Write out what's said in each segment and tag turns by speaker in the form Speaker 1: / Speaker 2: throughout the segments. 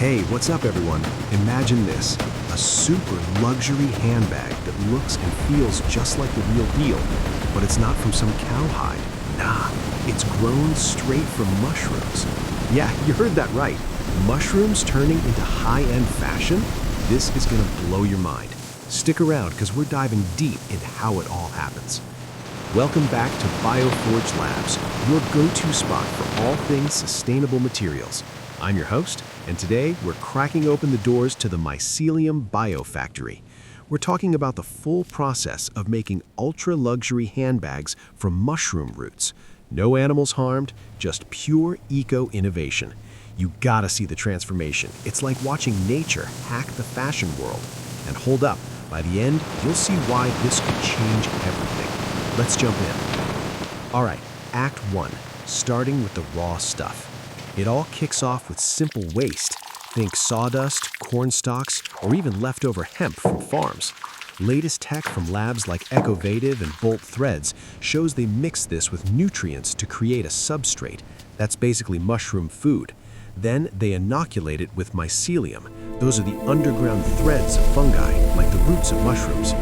Speaker 1: Hey, what's up everyone? Imagine this, a super luxury handbag that looks and feels just like the real deal, but it's not from some cowhide. Nah, it's grown straight from mushrooms. Yeah, you heard that right. Mushrooms turning into high-end fashion? This is gonna blow your mind. Stick around because we're diving deep into how it all happens. Welcome back to BioForge Labs, your go-to spot for all things sustainable materials. I'm your host, and today we're cracking open the doors to the Mycelium Biofactory. We're talking about the full process of making ultra-luxury handbags from mushroom roots. No animals harmed, just pure eco-innovation. You gotta see the transformation. It's like watching nature hack the fashion world. And hold up, by the end, you'll see why this could change everything. Let's jump in. All right, Act 1, starting with the raw stuff. It all kicks off with simple waste. Think sawdust, corn stalks, or even leftover hemp from farms. Latest tech from labs like Ecovative and Bolt Threads shows they mix this with nutrients to create a substrate. That's basically mushroom food. Then they inoculate it with mycelium. Those are the underground threads of fungi, like the roots of mushrooms.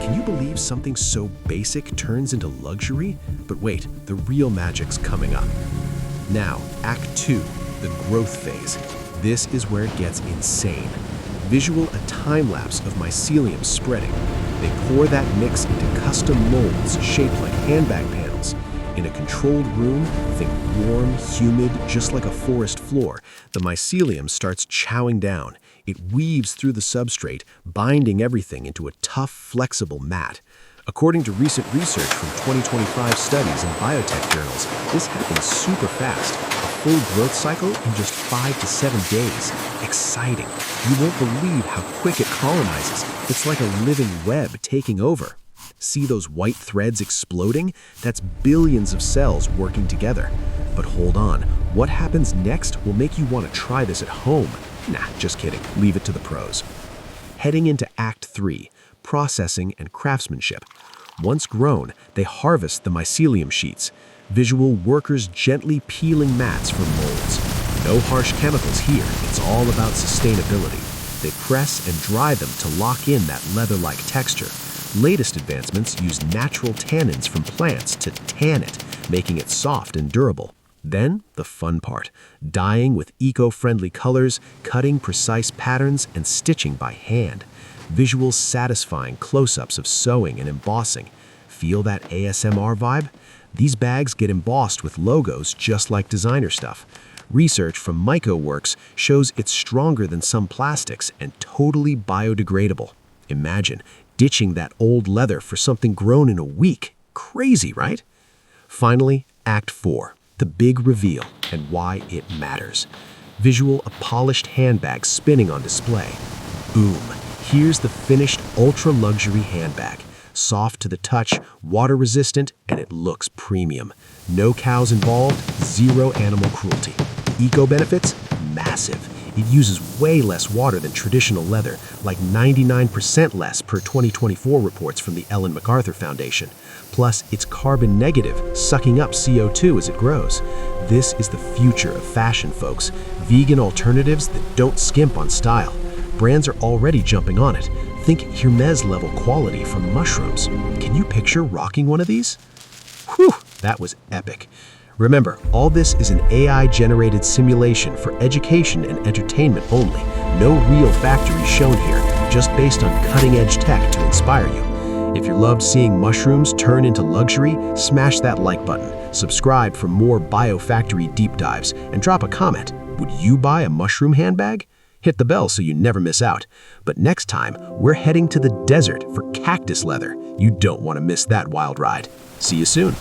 Speaker 1: Can you believe something so basic turns into luxury? But wait, the real magic's coming up. Now, Act 2, the growth phase. This is where it gets insane. Visual a time-lapse of mycelium spreading. They pour that mix into custom molds shaped like handbag panels. In a controlled room, think warm, humid, just like a forest floor, the mycelium starts chowing down. It weaves through the substrate, binding everything into a tough, flexible mat. According to recent research from 2025 studies in biotech journals, this happens super fast. A full growth cycle in just 5 to 7 days. Exciting. You won't believe how quick it colonizes. It's like a living web taking over. See those white threads exploding? That's billions of cells working together. But hold on, what happens next will make you want to try this at home. Nah, just kidding. Leave it to the pros. Heading into Act 3, processing and craftsmanship. Once grown, they harvest the mycelium sheets. Visual workers gently peeling mats from molds. No harsh chemicals here, it's all about sustainability. They press and dry them to lock in that leather-like texture. Latest advancements use natural tannins from plants to tan it, making it soft and durable. Then, the fun part, dyeing with eco-friendly colors, cutting precise patterns, and stitching by hand. Visuals satisfying close-ups of sewing and embossing. Feel that ASMR vibe? These bags get embossed with logos just like designer stuff. Research from MycoWorks shows it's stronger than some plastics and totally biodegradable. Imagine ditching that old leather for something grown in a week. Crazy, right? Finally, Act 4, the big reveal and why it matters. Visual a polished handbag spinning on display. Boom. Here's the finished ultra-luxury handbag. Soft to the touch, water-resistant, and it looks premium. No cows involved, zero animal cruelty. Eco-benefits? Massive. It uses way less water than traditional leather, like 99% less per 2024 reports from the Ellen MacArthur Foundation. Plus, it's carbon negative, sucking up CO2 as it grows. This is the future of fashion, folks. Vegan alternatives that don't skimp on style. Brands are already jumping on it. Think Hermes-level quality from mushrooms. Can you picture rocking one of these? Whew, that was epic. Remember, all this is an AI-generated simulation for education and entertainment only. No real factory shown here, just based on cutting-edge tech to inspire you. If you loved seeing mushrooms turn into luxury, smash that like button, subscribe for more Biofactory deep dives, and drop a comment. Would you buy a mushroom handbag? Hit the bell so you never miss out. But next time, we're heading to the desert for cactus leather. You don't want to miss that wild ride. See you soon.